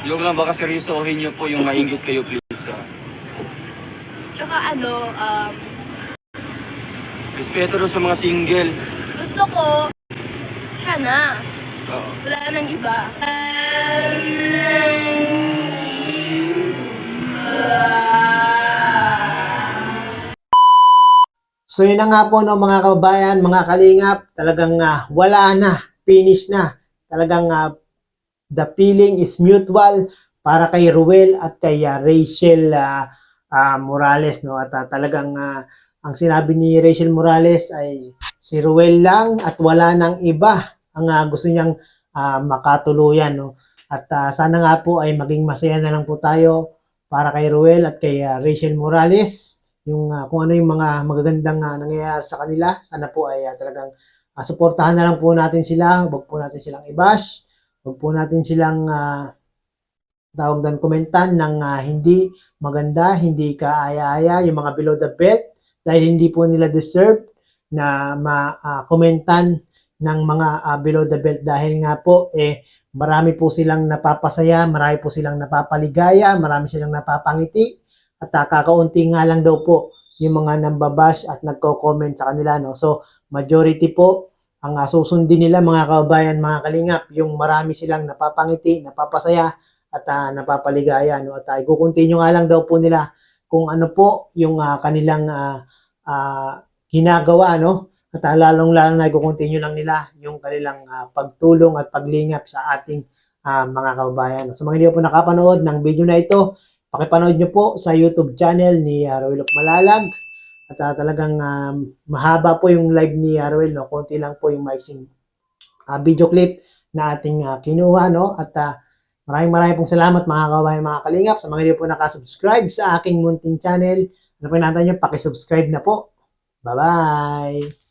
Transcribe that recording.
Yung lang baka seryosohin niyo po yung maingit kayo, please. Tsaka Respeto rin sa mga single. gusto ko, siya na. Oo. Wala nang iba. So yun na nga po no, mga kababayan, mga kalingap, talagang wala na, finish na. Talagang the feeling is mutual para kay Ruel at kay Rachel Morales. No? At talagang ang sinabi ni Rachel Morales ay si Ruel lang at wala nang iba ang gusto niyang makatuluyan. No? At sana nga po ay maging masaya na lang po tayo para kay Ruel at kay Rachel Morales. Yung kung ano yung mga magagandang nangyayari sa kanila, sana po ay talagang suportahan na lang po natin sila, huwag po natin silang i-bash, huwag po natin silang tawag doon komentan ng hindi maganda, hindi kaaya-aya, yung mga below the belt, dahil hindi po nila deserve na ma-komentan ng mga below the belt dahil nga po marami po silang napapasaya, marami po silang napapaligaya, marami silang napapangiti. At kakaunti nga lang daw po yung mga nambabash at nagko-comment sa kanila. No? So, majority po, ang susundin nila mga kababayan, mga kalingap, yung marami silang napapangiti, napapasaya, at napapaligaya. No? At i-continue nga lang daw po nila kung ano po yung kanilang ginagawa. No? At lalong-lalong na i-continue lang nila yung kanilang pagtulong at paglingap sa ating mga kababayan. So, mga hindi po nakapanood ng video na ito, pakipanood nyo po sa YouTube channel ni Roel of Malalag. At talagang mahaba po yung live ni Roel. No? Konti lang po yung maiksing video clip na ating kinuha. No? At maraming pong salamat mga kababayan, mga kalingap. Sa mga hindi po nakasubscribe sa aking munting channel, ano po natin nyo, pakisubscribe na po. Bye-bye!